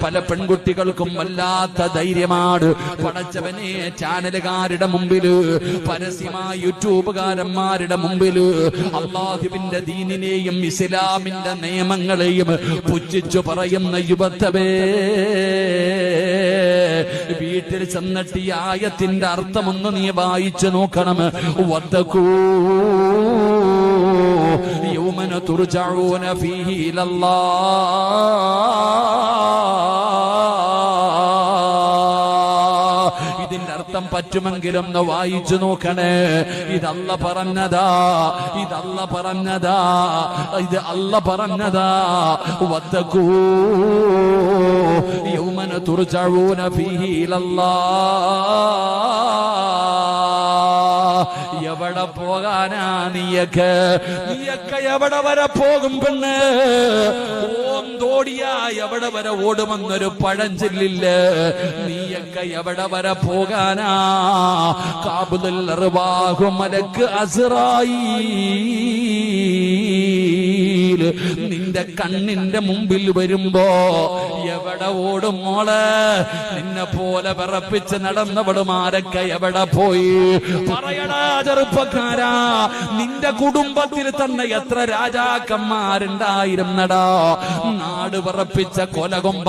പല പെൺകുട്ടികൾക്കും വല്ലാത്ത ധൈര്യമാണ്. പടച്ചവനെ, ചാനലുകാരുടെ മുമ്പില്, പരസ്യമായ യൂട്യൂബുകാരന്മാരുടെ മുമ്പില് അള്ളാഹുവിന്റെ ദീനിനെയും ഇസ്ലാമിന്റെ നിയമങ്ങളെയും പുച്ഛിച്ചു പറയുന്ന യുവത്തവേ, വീട്ടിൽ ചെന്നിട്ട് ഈ ആയത്തിന്റെ അർത്ഥമൊന്ന് നീ വായിച്ചു നോക്കണം. വത്തഖൂ യൗമന തുർജഊന ഫീഹി ഇലല്ലാഹ്. ഇതിന്റെ അർത്ഥം പറ്റുമെങ്കിലും ഒന്ന് വായിച്ചു നോക്കണേ. ഇതല്ല പറഞ്ഞതാ, ഇതല്ല പറഞ്ഞതാ, ഇത് അല്ല പറഞ്ഞതാ. വത്തഖൂ യൗമന തുർജഊന ഫീഹി ഇലല്ലാഹ്. എവിടെ പോകാനാ നീയൊക്കെ എവിടെ വരെ പോകും പെണ്ണ്? ഓന്തോടിയാ എവിടെ വരെ ഓടുമെന്നൊരു പഴഞ്ചൊല്ലില്ല. നീയൊക്കെ എവിടെ വരെ പോകാനാ? കാബുൽ അർവാഹു മലക്ക് അസ്റായീൽ നിന്റെ കണ്ണിന്റെ മുമ്പിൽ വരുമ്പോ എവിടെ ഓടും മോളെ? നിന്നെ പോലെ വിറപ്പിച്ച് നടന്നവളുമാരൊക്കെ എവിടെ പോയി? പറയടാ ചെറുപ്പക്കാരാ, നിന്റെ കുടുംബത്തിൽ തന്നെ എത്ര രാജാക്കന്മാരുണ്ടായിരുന്നടാ? നാട് വിറപ്പിച്ച കൊലകൊമ്പ